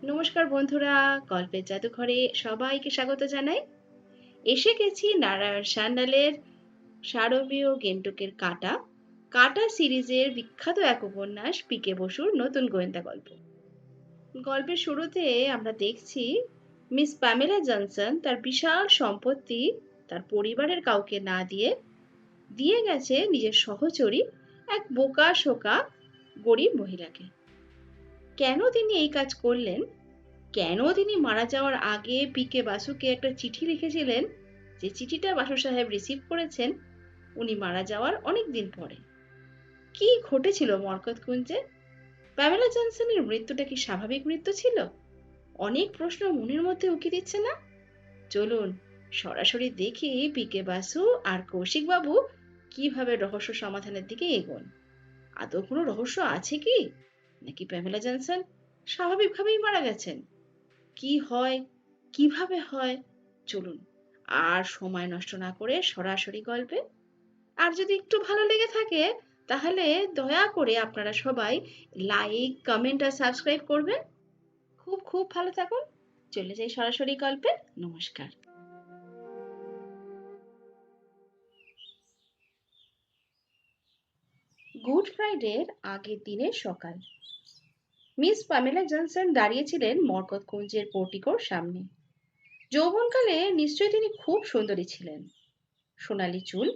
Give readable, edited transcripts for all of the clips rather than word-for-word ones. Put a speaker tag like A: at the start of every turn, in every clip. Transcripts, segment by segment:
A: নমস্কার বন্ধুরা, গল্পের জাদুঘরে সবাইকে স্বাগত জানাই। এসে গেছি নারায়ণ সান্যালের সারমেয় গেন্টুকের কাঁটা কাঁটা সিরিজের বিখ্যাত এক উপন্যাস পিকে বসুর নতুন গোয়েন্দা গল্প। গল্পের শুরুতে আমরা দেখছি মিস প্যামেলা জনসন তার বিশাল সম্পত্তি তার পরিবারের কাউকে না দিয়ে দিয়ে গেছে নিজের সহচরী এক বোকা শোকা গরিব মহিলাকে। কেন তিনি এই কাজ করলেন, কেন তিনি মারা যাওয়ার আগে পিকে বাসুকে একটা চিঠি লিখেছিলেন, যে চিঠিটা বাসু সাহেব রিসিভ করেছেন উনি মারা যাওয়ার অনেক দিন পরে, কি ঘটেছিল মরকতকুঞ্জে? প্যামেলা জনসনের মৃত্যুটা কি স্বাভাবিক মৃত্যু ছিল? অনেক প্রশ্ন মনের মধ্যে উকি দিচ্ছে না? চলুন সরাসরি দেখি পিকে বাসু আর কৌশিক বাবু কিভাবে রহস্য সমাধানের দিকে এগোন। আদৌ কোনো রহস্য আছে কি, নাকি প্যামেলা জনসন স্বাভাবিকভাবেই মারা গেছেন? কি হয়, কিভাবে হয়, চলুন আর সময় নষ্ট না করে সরাসরি গল্পে। আর যদি একটু ভালো লেগে থাকে তাহলে দয়া করে আপনারা সবাই লাইক, কমেন্ট আর সাবস্ক্রাইব করবেন। খুব খুব ভালো থাকুন। চলে যাই সরাসরি গল্পে। নমস্কার। গুড ফ্রাইডের আগের দিনের সকাল। মিস পামেলা জনসন দাঁড়িয়েছিলেন মরকতকুঞ্জের পোর্টিকোর সামনে। যৌবনকালে নিশ্চয়ই তিনি খুব সুন্দরী ছিলেন। সোনালি চুল,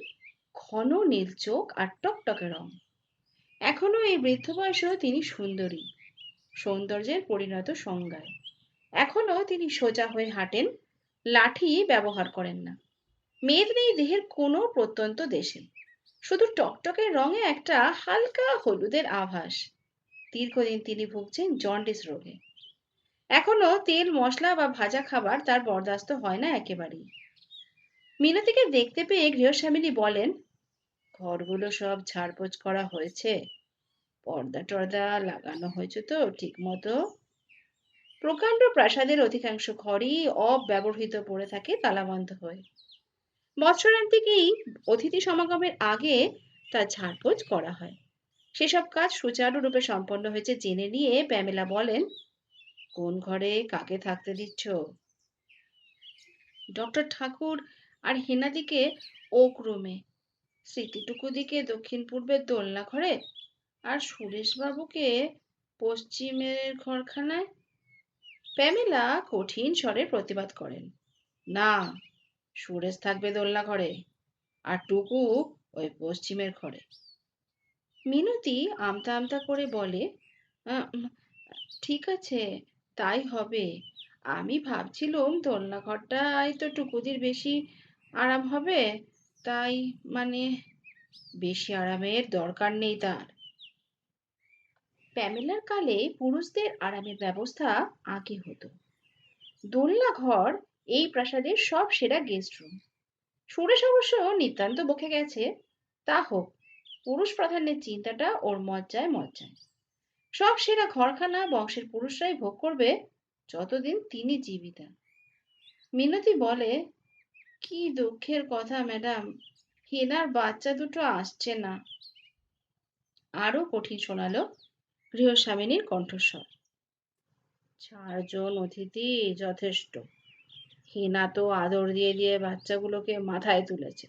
A: ঘন নীল চোখ আর টকটকে রং। এখনো এই বৃদ্ধ বয়সেও তিনি সুন্দরী, সৌন্দর্যের পরিণত সংজ্ঞায়। এখনো তিনি সোজা হয়ে হাঁটেন, লাঠি ব্যবহার করেন না। মেদ নেই দেহের কোনো প্রত্যন্ত দেশে, শুধু টকটকে রঙে একটা হালকা হলুদের আভাস। দীর্ঘদিন তিনি ভুগছেন জন্ডিস রোগে। এখনো তেল মশলা বা ভাজা খাবার তার বরদাস্ত হয় না একেবারেই। মিনতিকে দেখতে পেয়ে গৃহস্বামিনী বলেন, ঘরগুলো সব ঝাড়পোছ করা হয়েছে? পর্দা টর্দা লাগানো হয়েছে তো ঠিক মতো? প্রকাণ্ড প্রাসাদের অধিকাংশ ঘরই অব্যবহৃত পড়ে থাকে তালাবন্ধ হয়ে। মৎস্যরান্তিকেই অতিথি সমাগমের আগে তা ঝাড়পোছ করা হয়। সেসব কাজ সুচারুরূপে সম্পন্ন হয়েছে জেনে নিয়ে প্যামেলা বলেন, কোন ঘরে কাকে থাকতে দিচ্ছ? ডক্টর ঠাকুর আর হেনাদিকে ওক রুমে, স্মৃতিটুকু দিকে দক্ষিণ পূর্বের দোলনা ঘরে, আর সুরেশবাবুকে পশ্চিমের ঘরখানায়। প্যামেলা কঠিন স্বরে প্রতিবাদ করেন, না, সুরেশ থাকবে দোলনা ঘরে, আর টুকু ওই পশ্চিমের ঘরে। মিনতি আমতা আমতা করে বলে, উম, ঠিক আছে, তাই হবে। আমি ভাবছিলুম দোলনা ঘরটাই তো টুকুদির বেশি আরাম হবে, তাই মানে। বেশি আরামের দরকার নেই তার। প্যামেলার কালে পুরুষদের আরামের ব্যবস্থা আগে হতো। দোলনা ঘর এই প্রাসাদের সব সেরা গেস্ট রুম। সুরেশ অবশ্য নিতান্ত বকে গেছে, তা হোক, পুরুষ প্রাধান্যের চিন্তাটা ওর মজ্জায় মজ্জায়। সব সেরা ঘরখানা বংশের পুরুষরাই ভোগ করবে যতদিন তিনি জীবিতা। মিনতি বলে, কি দুঃখের কথা ম্যাডাম, হেনার বাচ্চা দুটো আসছে না। আরো কঠিন শোনালো গৃহস্বামিনীর কণ্ঠস্বর। 4 জন অতিথি যথেষ্ট। হেনা তো আদর দিয়ে দিয়ে বাচ্চাগুলোকে মাথায় তুলেছে,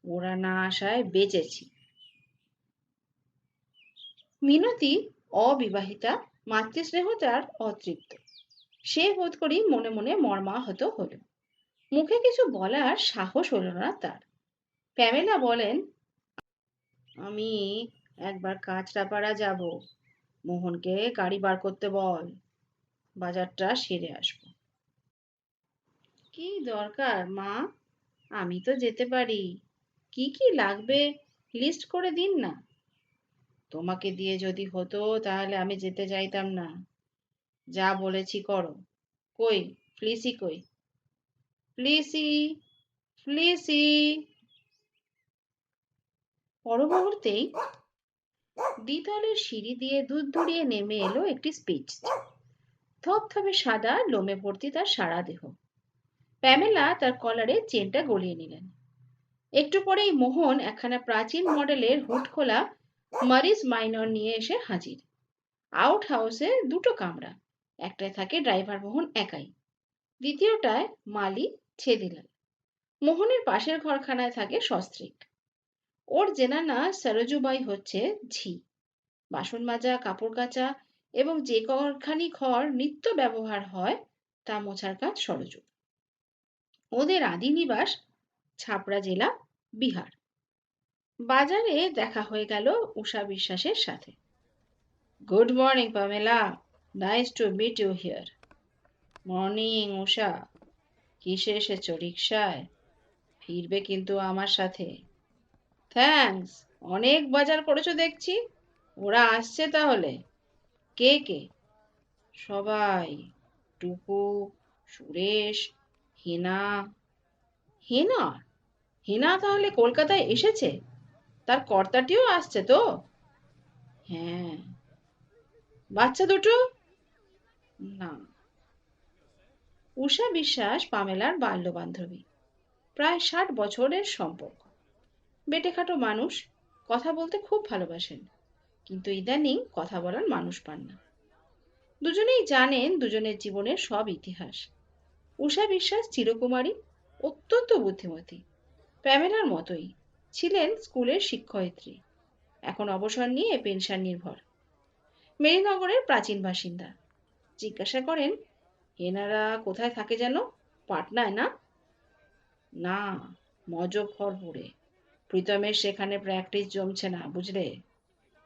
A: ওরা না আসায় বেঁচেছি। মিনতি অবিবাহিতা, মাতৃস্নেহ তার অতৃপ্ত। সে বোধ করি মনে মনে মর্মাহত হলো, মুখে কিছু বলার সাহস হলো না তার। প্যামেলা বলেন, আমি একবার কাঁচরাপাড়া যাব, মোহনকে গাড়ি বার করতে বল, বাজারটা সেরে আসবো। কি দরকার মা, আমি তো যেতে পারি। কি কি লাগবে লিস্ট করে দিন না। তোমাকে দিয়ে যদি হতো তাহলে আমি যেতে চাইতাম না। যা বলেছি করো। কই ফ্লিসি কই? ফ্লিসি, ফ্লিসি। পর মুহূর্তেই দ্বিতলের সিঁড়ি দিয়ে দুধ দুড়িয়ে নেমে এলো একটি স্পিচ। থপথপে সাদা, লোমে ভর্তি তার সারা দেহ। প্যামেলা তার কলারে চেনটা গলিয়ে নিলেন। একটু পরেই মোহন একখানা প্রাচীন মডেলের হুড খোলা মারিস মাইনর নিয়ে এসে হাজির। আউট হাউসে 2টো কামরা, একটায় থাকে ড্রাইভার মোহন একাই, দ্বিতীয়টায় মালি ছেদিলাল। মোহনের পাশের ঘরখানায় থাকে সস্ত্রীক। ওর জেনানা সরোজুবাই হচ্ছে ঝি। বাসন মাজা, কাপড় কাচা এবং যে কখানি ঘর নিত্য ব্যবহার হয় তা মোছার কাজ সরজু। ওদের আদি নিবাস ছাপড়া জেলা, বিহার। বাজারে দেখা হয়ে গেল উষা বিশ্বাসের সাথে। Good morning Pamela, nice to meet you here. Morning Usha, কিসে এসেছো, রিক্সায়? ফিরবে কিন্তু আমার সাথে। থ্যাঙ্কস, অনেক বাজার করেছো দেখছি। ওরা আসছে তাহলে? কে কে? সবাই, টুকু, সুরেশ, হেনা। হেনা? হেনা তাহলে কলকাতায় এসেছে? তার কর্তাটিও আসছে তো? হ্যাঁ। বাচ্চা দুটো? না। উষা বিশ্বাস পামেলার বাল্য বান্ধবী। প্রায় 60 বছরের সম্পর্ক। বেঁটেখাটো মানুষ, কথা বলতে খুব ভালোবাসেন, কিন্তু ইদানিং কথা বলার মানুষ পান না। দুজনেই জানেন দুজনের জীবনের সব ইতিহাস। উষা বিশ্বাস চিরকুমারী, অত্যন্ত বুদ্ধিমতী, প্যামেলার মতোই। ছিলেন স্কুলের শিক্ষয়িত্রী, এখন অবসর নিয়ে পেনশন নির্ভর। মেরিনগরের প্রাচীন বাসিন্দা। জিজ্ঞাসা করেন, এনারা কোথায় থাকে যেন? পাটনায় না? না, মজফরপুরে। প্রীতমের সেখানে প্র্যাকটিস জমছে না, বুঝলে।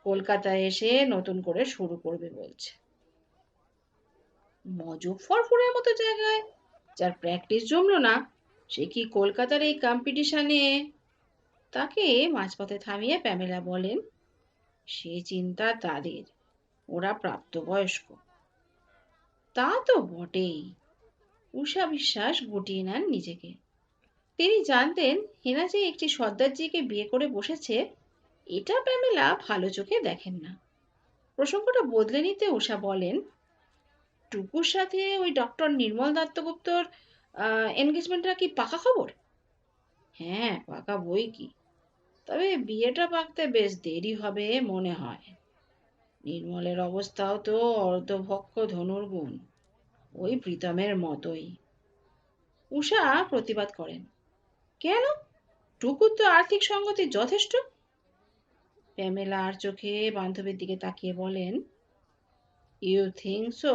A: কলকাতায় এসে নতুন করে শুরু করবে বলছে। মজফরপুরের মতো জায়গায় যার প্র্যাকটিস জমলো না, সে কি কলকাতার এই কম্পিটিশনে? তাকে মাঝপথে থামিয়ে প্যামেলা বলেন, সে চিন্তা তাদের, ওরা প্রাপ্তবয়স্ক। তা তো বটেই। উষা বিশ্বাস গুটিয়ে নেন নিজেকে। তিনি জানতেন হেনা যে একটি সর্দারজিকে বিয়ে করে বসেছে, এটা প্যামেলা ভালো চোখে দেখেন না। প্রসঙ্গটা বদলে নিতে উষা বলেন, টুকুর সাথে ওই ডক্টর নির্মল দত্তগুপ্তর এনগেজমেন্টটা কি পাকা খবর? হ্যাঁ, পাকা বই কি। তবে বিয়েটা পাকতে বেশ দেরি হবে মনে হয়। নির্মলের অবস্থাও তো অর্ধভক্ষ ধনুর্গুণ, ওই প্রীতমের মতোই। উষা প্রতিবাদ করেন, কেন? টুকুর তো আর্থিক সঙ্গতি যথেষ্ট। প্যামেলা আর চোখে বান্ধবীর দিকে তাকিয়ে বলেন, ইউ থিঙ্ক সো?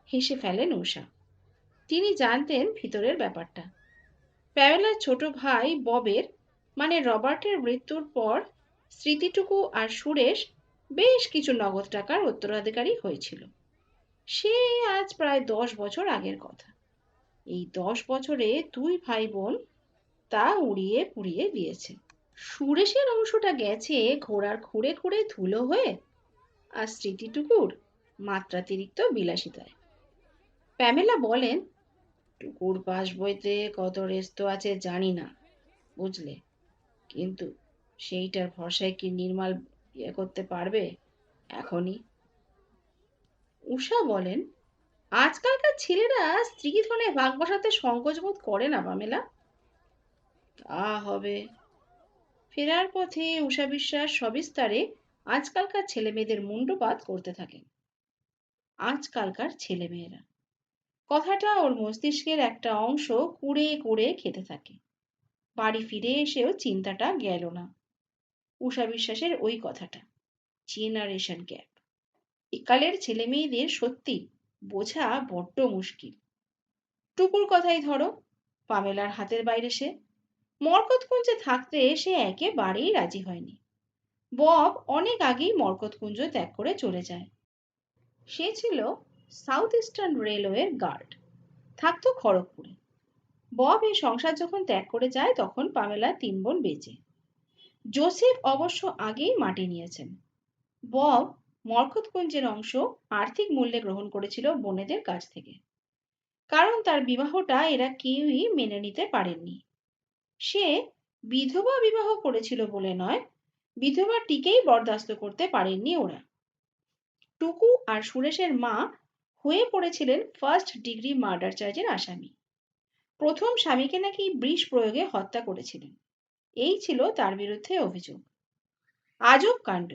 A: হেসে ফেলেন উষা। তিনি জানতেন ভিতরের ব্যাপারটা। প্যামেলার ছোট ভাই ববের, মানে রবার্টের মৃত্যুর পর স্মৃতিটুকু আর সুরেশ বেশ কিছু নগদ টাকার উত্তরাধিকারী হয়েছিল। সে আজ প্রায় 10 বছর আগের কথা। এই 10 বছরে দুই ভাই বোন তা উড়িয়ে পুড়িয়ে দিয়েছে। সুরেশের অংশটা গেছে ঘোড়ার খুঁড়ে খুঁড়ে ধুলো হয়ে, আর স্মৃতিটুকুর মাত্রাতিরিক্ত বিলাসিতায়। প্যামেলা বলেন, টুকুর পাস বইতে কত রেস্ত আছে জানি না, বুঝলে, কিন্তু সেইটার ভরসায় কি নির্মল ইয়ে করতে পারবে এখনই? উষা বলেন, আজকালকার ছেলেরা স্ত্রী ধনে ভাগ বসাতে সংকোচ বোধ করে না পামেলা। তা হবে। ফেরার পথে উষা বিশ্বাস সবিস্তারে আজকালকার ছেলেমেয়েদের মুণ্ডপাত করতে থাকেন। আজকালকার ছেলেমেয়েরা কথাটা ওর মস্তিষ্কের একটা অংশ কুড়ে কুড়ে খেতে থাকে। বাড়ি ফিরে এসেও চিন্তাটা গেল না। উষা বিশ্বাসের ওই কথাটা, জেনারেশন গ্যাপ। একালের ছেলে মেয়েদের সত্যি বোঝা বড্ড মুশকিল। টুকুর কথাই ধরো, পামেলার হাতের বাইরে সে। মরকতকুঞ্জে থাকতে সে একেবারেই রাজি হয়নি। বব অনেক আগেই মরকতকুঞ্জ ত্যাগ করে চলে যায়। সে ছিল সাউথ ইস্টার্ন রেলওয়ের গার্ড, থাকতো খড়গপুরে। বব এই সংসার যখন ত্যাগ করে যায় তখন পামেলা 3 বোন বেঁচে। জোসেফ অবশ্য আগেই মাটি নিয়েছেন। বব মরকতকুঞ্জের অংশ আর্থিক মূল্যে গ্রহণ করেছিল বোনেদের কাছ থেকে, কারণ তার বিবাহটা এরা কেউই মেনে নিতে পারেননি। সে বিধবা বিবাহ করেছিল বলে নয়, বিধবাটিকেই বরদাস্ত করতে পারেননি ওরা। টুকু আর সুরেশের মা হয়ে পড়েছিলেন ফার্স্ট ডিগ্রি মার্ডার চার্জের আসামি। প্রথম স্বামীকে নাকি বিষ প্রয়োগে হত্যা করেছিলেন, এই ছিল তার বিরুদ্ধে অভিযোগ। আজব কাণ্ড।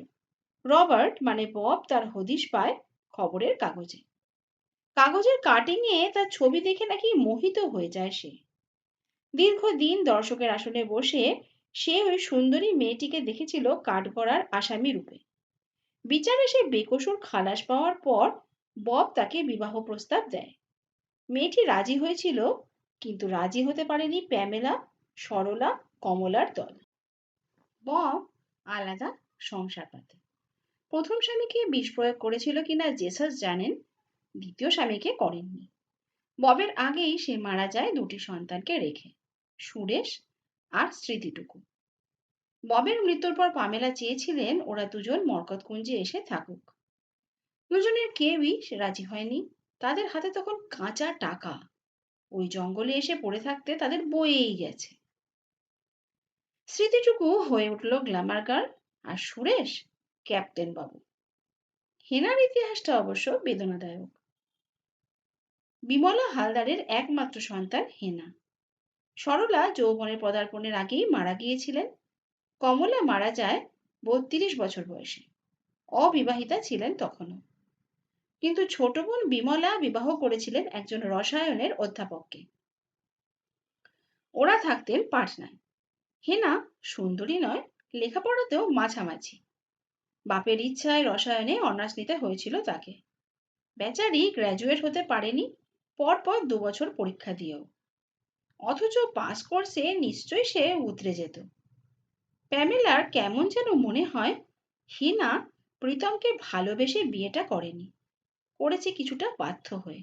A: রবার্ট মানে বব তার হদিশ পায় খবরের কাগজে। কাগজের কাটিংয়ে তার ছবি দেখে নাকি মোহিত হয়ে যায় সে। দীর্ঘদিন দর্শকের আসনে বসে সে ওই সুন্দরী মেয়েটিকে দেখেছিল কাঠগড়ার আসামি রূপে। বিচারে সে বেকসুর খালাস পাওয়ার পর বব তাকে বিবাহ প্রস্তাব দেয়। মেয়েটি রাজি হয়েছিল, কিন্তু রাজি হতে পারেনি প্যামেলা, সরলা, কমলার দল। বব আলাদা সংসার পাতে। প্রথম স্বামীকে বিষ প্রয়োগ করেছিল কিনা জেসাস জানেন, দ্বিতীয় স্বামীকে করেননি। ববের আগেই সে মারা যায় দুটি সন্তানকে রেখে, সুরেশ আর স্মৃতিটুকু। ববের মৃত্যুর পর পামেলা চেয়েছিলেন ওরা দুজন মরকতকুঞ্জে এসে থাকুক। দুজনের কেউই রাজি হয়নি। তাদের হাতে তখন কাঁচা টাকা, ওই জঙ্গলে এসে পড়ে থাকতে তাদের বয়েই গেছে। স্মৃতিটুকু হয়ে উঠল গ্ল্যামার গার্ল, আর সুরেশ ক্যাপ্টেন বাবু। হেনার ইতিহাসটা অবশ্য বেদনাদায়ক। বিমলা হালদারের একমাত্র সন্তান হেনা। সরলা যৌবনে পদার্পণের আগেই মারা গিয়েছিলেন। কমলা মারা যায় ৩২ বছর বয়সে, অবিবাহিতা ছিলেন তখনও। কিন্তু ছোট বোন বিমলা বিবাহ করেছিলেন একজন রসায়নের অধ্যাপককে। ওরা থাকতেন পাটনায়। হেনা সুন্দরী নয়, লেখাপড়াতেও মাঝামাঝি। বাপের ইচ্ছায় রসায়নে অনার্স নিতে হয়েছিল তাকে। বেচারি গ্র্যাজুয়েট হতে পারেনি, পরপর ২ বছর পরীক্ষা দিয়েও। অথচ পাস কোর্সে নিশ্চয়ই সে উতরে যেত। প্যামেলার কেমন যেন মনে হয় হেনা প্রীতমকে ভালোবেসে বিয়েটা করেনি, করেছে কিছুটা বাধ্য হয়ে।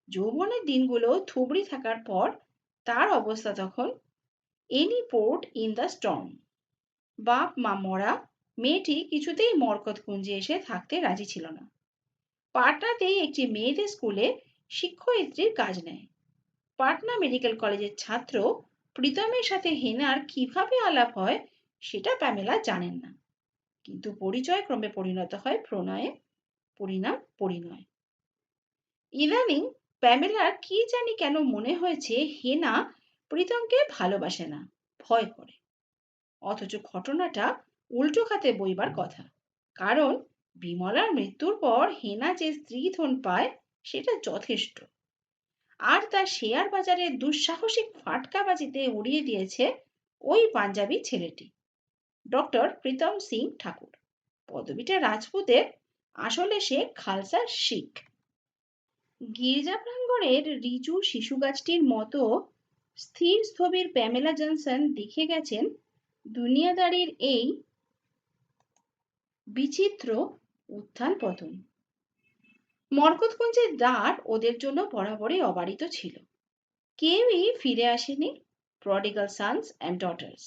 A: যৌবনের দিনগুলো থুবড়ি থাকার পর তার অবস্থা তখন any port in the storm. বাপ মা মরা, মেয়েটি কিছুতেই মরকতকুঞ্জে এসে থাকতে রাজি ছিল না। পাটনাতেই একটি মেয়েদের স্কুলে শিক্ষয়িত্রীর কাজ নেয়। পাটনা মেডিকেল কলেজের ছাত্র প্রীতমের সাথে হেনার কিভাবে আলাপ হয় সেটা প্যামেলা জানেন না, কিন্তু পরিচয় ক্রমে পরিণত হয় প্রণয়ে, পরিণাম পরিণয়। ইদানিং প্যামেলার কি জানি কেন মনে হয়েছে হেনা প্রীতমকে ভালোবাসে না, ভয় করে। অথচ ঘটনাটা উল্টো খাতে বইবার কথা, কারণ বিমলার মৃত্যুর পর হেনা যে স্ত্রীধন পায় সেটা যথেষ্ট। আর তার শেয়ার বাজারে দুঃসাহসিক ফাটকাবাজিতে উড়িয়ে দিয়েছে ওই পাঞ্জাবি ছেলেটি, ডক্টর প্রীতম সিং ঠাকুর। পদবিটা রাজপুতের, আসলে সে খালসা শিখ। গির্জা প্রাঙ্গণের রিজু শিশু গাছটির মতো স্থির স্থবির প্যামেলা জনসন দেখে গেছেন দুনিয়াদারির এই বিচিত্র উত্থান পতন। মরকতকুঞ্জের দ্বার ওদের জন্য বরাবরই অবারিত ছিল। কেউই ফিরে আসেনি, প্রডিগাল সানস অ্যান্ড ডটার্স।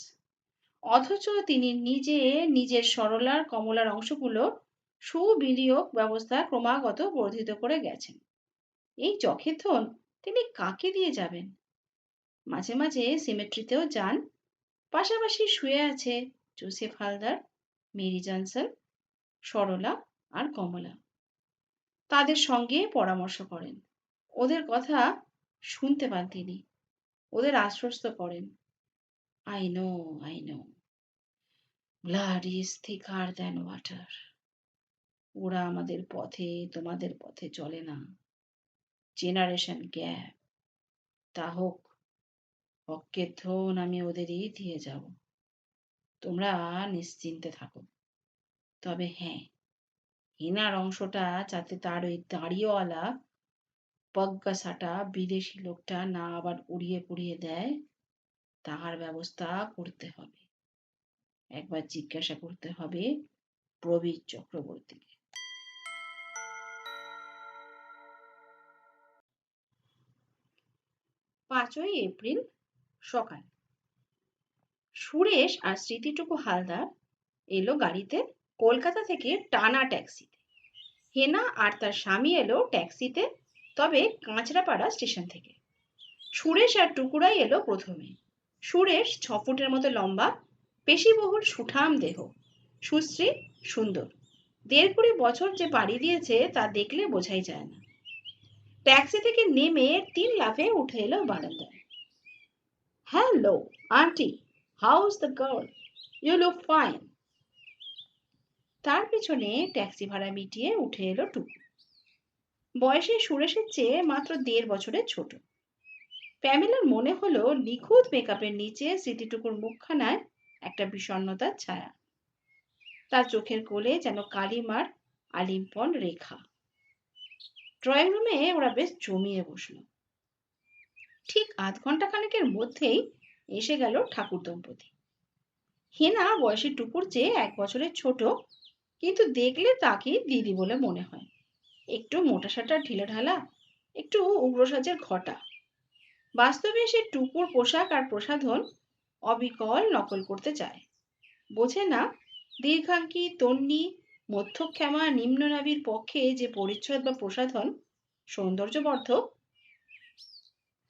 A: অথচ তিনি নিজে নিজের সরলার কমলার অংশগুলো সুবিনিয়োগ ব্যবস্থা ক্রমাগত বর্ধিত করে গেছেন। এই যখেথন তিনি কাকে দিয়ে যাবেন? মাঝে মাঝে সিমেট্রিতেও যান। পাশাপাশি শুয়ে আছে Joseph Haldar, Mary Johnson, Sarala আর কমলা। তাদের সঙ্গে পরামর্শ করেন, ওদের কথা শুনতে পান তিনি, ওদের আশ্বস্ত করেন। I know, I know, blood is থিকার than water. ওরা আমাদের পথে তোমাদের পথে চলে না, জেনারেশন গ্যাপ। তা হোক, অক্কের ধন আমি ওদেরই দিয়ে যাব, তোমরা নিশ্চিন্তে থাকো। তবে হ্যাঁ, হেনার অংশটা যাতে তার ওই দাড়িওয়ালা পগ্গাসাটা বিদেশি লোকটা না আবার উড়িয়ে পুড়িয়ে দেয়, তাহার ব্যবস্থা করতে হবে। একবার জিজ্ঞাসা করতে হবে প্রবীর চক্রবর্তীকে। ৫ই এপ্রিল সকাল। সুরেশ আর স্মৃতিটুকু হালদার এলো গাড়িতে, কলকাতা থেকে টানা ট্যাক্সিতে। হেনা আর তার স্বামী এলো ট্যাক্সিতে, তবে কাঁচরাপাড়া স্টেশন থেকে। সুরেশ আর টুকুরাই এলো প্রথমে। সুরেশ ৬ ফুটের মতো লম্বা, পেশিবহুল সুঠাম দেহ, সুশ্রী, সুন্দর। ১.৫ বছর যে পাড়ি দিয়েছে তা দেখলে বোঝাই যায় না। ট্যাক্সি থেকে নেমে ৩ লাফে উঠে এলো বারান্দায়। Hello aunty, how's the girl, you look fine. তার পেছনে ট্যাক্সি ভাড়া মিটিয়ে উঠে এলো টুকু। বয়সে সুরেশের চেয়ে মাত্র 1.5 বছরের ছোট। প্যামেলার মনে হলো নিখুঁত মেকআপের নিচে স্মৃতিটুকুর মুখখানায় একটা বিষণ্ণতার ছায়া। তার চোখের কোলে যেন কালিমার আলিম্পন রেখা। ড্রয়িং রুমে ওরা বেশ জমিয়ে বসলো। ঠিক 1/2 ঘন্টা খানেকের মধ্যেই এসে গেল ঠাকুর দম্পতি। হেনা বয়সে টুকুর চেয়ে 1 বছরের ছোট, কিন্তু দেখলে তাকে দিদি বলে মনে হয়। একটু মোটাসাটা ঢিলেঢালা, একটু উগ্রসাজের ঘটা। বাস্তবে সে টুকুর পোশাক আর প্রসাধন অবিকল নকল করতে চায়। বোঝে না দীর্ঘাঙ্গী তন্বী মধ্যক্ষমা নিম্ননাভির পক্ষে যে পরিচ্ছদ বা প্রসাধন সৌন্দর্যবর্ধক,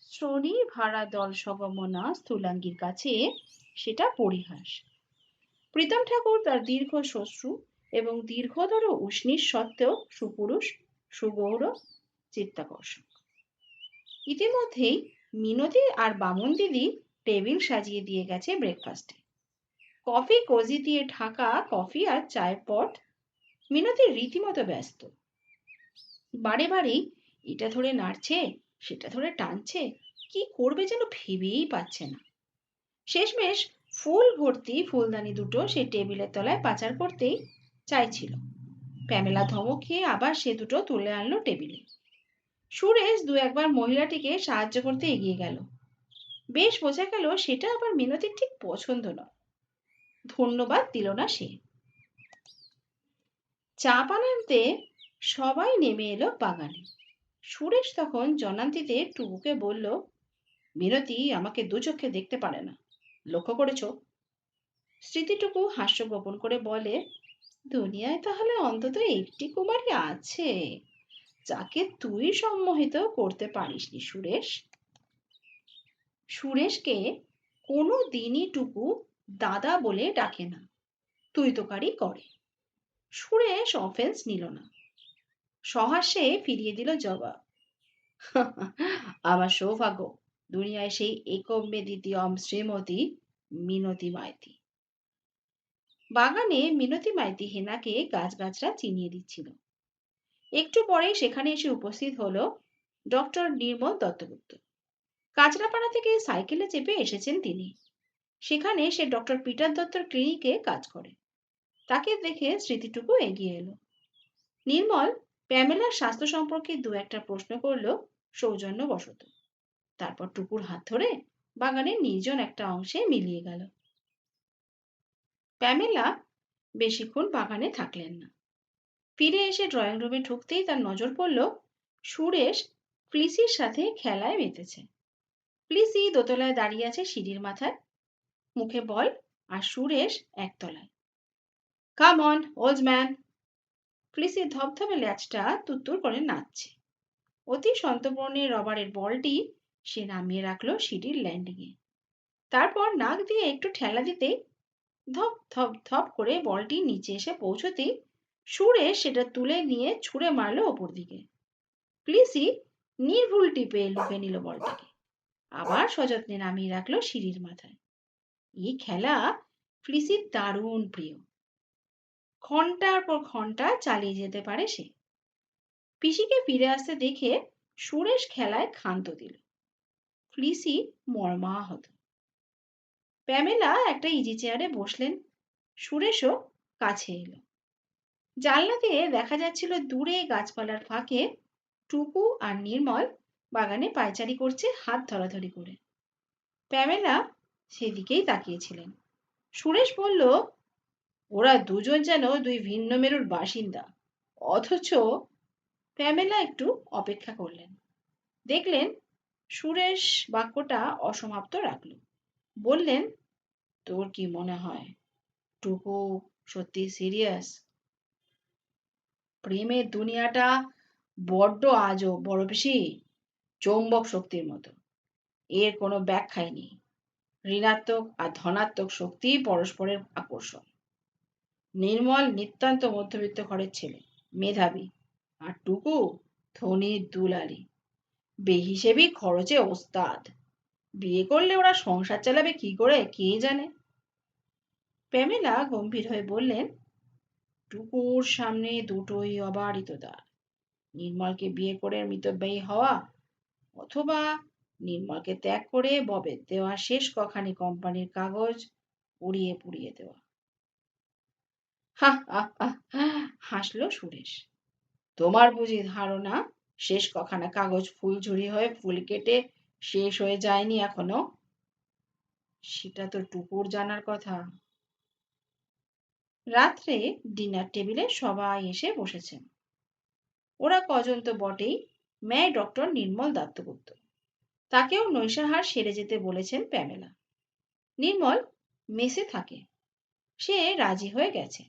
A: শ্রোণী ভাড়া দল সগমনা স্থূলাঙ্গীর কাছে সেটা পরিহাস। প্রীতম ঠাকুর তার দীর্ঘ শ্বশ্রু এবং দীর্ঘতর উষ্ণীর সত্ত্বেও সুপুরুষ, সুগৌর, চিত্তাকর্ষক। ইতিমধ্যেই মিনতি আর বামন দিদি টেবিল সাজিয়ে দিয়ে গেছে ব্রেকফাস্টে। কফি কজি দিয়ে ঢাকা কফি আর চায়ের পট। মিনতি রীতিমতো ব্যস্ত। বারে বারেই এটা ধরে নাড়ছে, সেটা ধরে টানছে, কি করবে যেন ভেবেই পাচ্ছে না। শেষমেশ ফুল ভর্তি ফুলদানি দুটো সে টেবিলের তলায় পাচার করতেই চাইছিল। প্যামেলা ধমক খেয়ে আবার সে দুটো তুলে আনলো টেবিলে। সুরেশ 2-1 বার মহিলাটিকে সাহায্য করতে এগিয়ে গেল। বেশ বোঝা গেল সেটা আবার মিনতির ঠিক পছন্দ নয়। ধন্যবাদ দিল না সে। চা পান আনতে সবাই নেমে এলো বাগানে। সুরেশ তখন জনান্তিতে টুকুকে বলল, মিনতি আমাকে দু চোখে দেখতে পারে না, লক্ষ্য করেছো? স্মৃতিটুকু হাস্য গোপন করে বলে, দুনিয়ায় তাহলে অন্তত একটি কুমারী আছে যাকে তুই সম্মোহিত করতে পারিসনি সুরেশ। সুরেশকে কোনো দিনই টুকু দাদা বলে ডাকে না, তুই তোকারি করে। সুরেশ অফেন্স নিল না, সহাস্যে ফিরিয়ে দিল জবাব, আমার সৌভাগ্য দুনিয়ায় সেই একম্যে দ্বিতীয়ম শ্রীমতী মিনতি মাইতি। বাগানে মিনতি মাইতি হেনাকে গাছগাছরা চিনিয়ে দিচ্ছিল। একটু পরেই সেখানে এসে উপস্থিত হলো ডক্টর নির্মল দত্তগুপ্ত। কাঁচরাপাড়া থেকে সাইকেলে চেপে এসেছেন তিনি। সেখানে সে ডক্টর পিটার দত্তর ক্লিনিকে কাজ করে। তাকে দেখে স্মৃতিটুকু এগিয়ে এলো। নির্মল প্যামেলার স্বাস্থ্য সম্পর্কে 2-1টা প্রশ্ন করল সৌজন্যবশত। তারপর টুকুর হাত ধরে বাগানের নির্জন একটা অংশে মিলিয়ে গেল। প্যামেলা বেশিক্ষণ বাগানে থাকলেন না। ফিরে এসে ড্রয়িং রুমে ঢুকতেই তার নজর পড়ল সুরেশ ফ্লিসির সাথে খেলায় মেতেছে। ফ্লিসি দোতলায় দাঁড়িয়ে আছে সিঁড়ির মাথায়, মুখে বল, আর সুরেশ একতলায়। Come on old man. ফ্লিসির ধবধবে ল্যাচটা তুত্তুর করে নাচছে। অতি সন্তর্পণে রবারের বলটি সে নামিয়ে রাখলো সিঁড়ির ল্যান্ডিংয়ে। তারপর নাক দিয়ে একটু ঠেলা দিতেই ধপ ধপ ধপ করে বলটি নিচে এসে পৌঁছতেই সুরেশ সেটা তুলে নিয়ে ছুঁড়ে মারলো ওপর দিকে। ফ্লিসি নির্ভুল টিপে লুকে নিল বলটাকে, আবার সযত্নে নামিয়ে রাখলো সিঁড়ির মাথায়। এই খেলা ফ্লিসির দারুণ প্রিয়। ঘন্টার পর ঘন্টা চালিয়ে যেতে পারে সে। পিসিকে ফিরে আসতে দেখে সুরেশ খেলায় ক্ষান্ত দিল। ফ্লিসি মর্মাহত। প্যামেলা একটা ইজি চেয়ারে বসলেন। সুরেশও কাছে এলো। জানলা দিয়ে দেখা যাচ্ছিল দূরে গাছপালার ফাঁকে টুকু আর নির্মল বাগানে পায়চারি করছে হাত ধরাধরি করে। প্যামেলা সেদিকেই তাকিয়েছিলেন। সুরেশ বলল, ওরা দুজন যেন দুই ভিন্ন মেরুর বাসিন্দা, অথচ। প্যামেলা একটু অপেক্ষা করলেন, দেখলেন সুরেশ বাক্যটা অসমাপ্ত রাখল। বললেন, তোর কি মনে হয় টুকু সত্যি সিরিয়াস? প্রেমের দুনিয়াটা বড্ড আজব বড় পিসি, চৌম্বক শক্তির মতো। এর কোনো ব্যাখ্যাই নেই। ঋণাত্মক আর ধনাত্মক শক্তি পরস্পরের আকর্ষণ। নির্মল নিতান্ত মধ্যবিত্ত ঘরের ছেলে, মেধাবী, আর টুকু ধনীর দুলালি, বেহিসেবি খরচে ওস্তাদ। বিয়ে করলে ওরা সংসার চালাবে কি করে কে জানে। প্যামেলা গম্ভীর হয়ে বললেন, টুকুর সামনে দুটোই অবারিত দ্বার। নির্মলকে বিয়ে করে মিতব্যয়ী হওয়া, অথবা নির্মলকে ত্যাগ করে ববের দেওয়া শেষ কখানি কোম্পানির কাগজ পুড়িয়ে পুড়িয়ে দেওয়া। হা হা হা, হাসলো সুরেশ। তোমার বুঝি ধারণা শেষ কখানা কাগজ ফুলঝুরি হয়ে ফুল কেটে শেষ হয়ে যায়নি এখনো? সেটা তো টুকুর জানার কথা। রাত্রে ডিনার টেবিলে সবাই এসে বসেছেন। ওরা কজন তো বটেই, মেয়ে ডক্টর নির্মল দত্তগুপ্ত। তাকেও নৈশাহার সেরে যেতে বলেছেন প্যামেলা। নির্মল মেসে থাকে, সে রাজি হয়ে গেছে।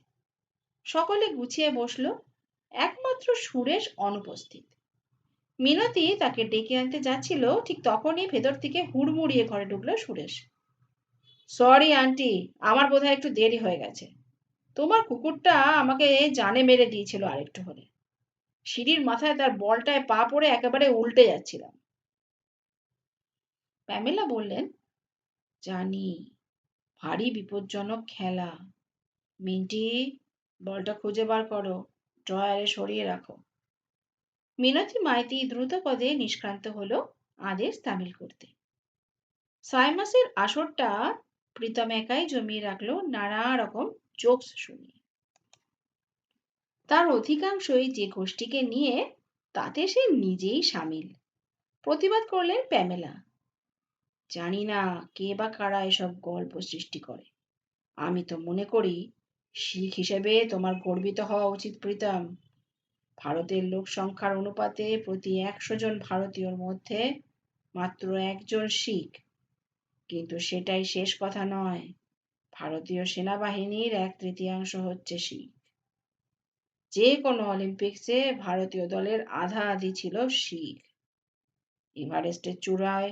A: সকলে গুছিয়ে বসলো, একমাত্র সুরেশ অনুপস্থিত। মিনতি তাকে ডেকে আনতে যাচ্ছিল, ঠিক তখনই ভেতর থেকে হুড়মুড়িয়ে ঘরে ঢুকলো সুরেশ। সরি আন্টি, আমার বোধহয় একটু দেরি হয়ে গেছে। তোমার কুকুরটা আমাকে জানে মেরে দিয়েছিল আরেকটু হলে। সিঁড়ির মাথায় তার বলটায় পা পড়ে একেবারে উল্টে যাচ্ছিলাম। প্যামেলা বললেন, জানি, ভারী বিপজ্জনক খেলা। মিন্টি, বলটা খুঁজে বার করো, ড্রয়ারে সরিয়ে রাখো। মিনতি মাইতি দ্রুত পদে নিষ্ক্রান্ত হলো আদেশ তামিল করতে। সাইমাসের আসরটা প্রীতম একাই জমিয়ে রাখলো নানা রকম জোকস শুনিয়ে। তার অধিকাংশই যে গোষ্ঠীকে নিয়ে, তাতে সে নিজেই সামিল। প্রতিবাদ করলেন প্যামেলা, জানি না কে বা কারা এসব গল্প সৃষ্টি করে। আমি তো মনে করি শিখ হিসেবে তোমার গর্বিত হওয়া উচিত প্রীতম। ভারতের লোক সংখ্যার অনুপাতে প্রতি 100 জন ভারতীয়র মধ্যে মাত্র একজন শিখ। কিন্তু সেটাই শেষ কথা নয়। ভারতীয় সেনাবাহিনীর 1/3 হচ্ছে শিখ। যে কোনো অলিম্পিক্সে ভারতীয় দলের আধা আধি ছিল শিখ। এভারেস্টের চূড়ায়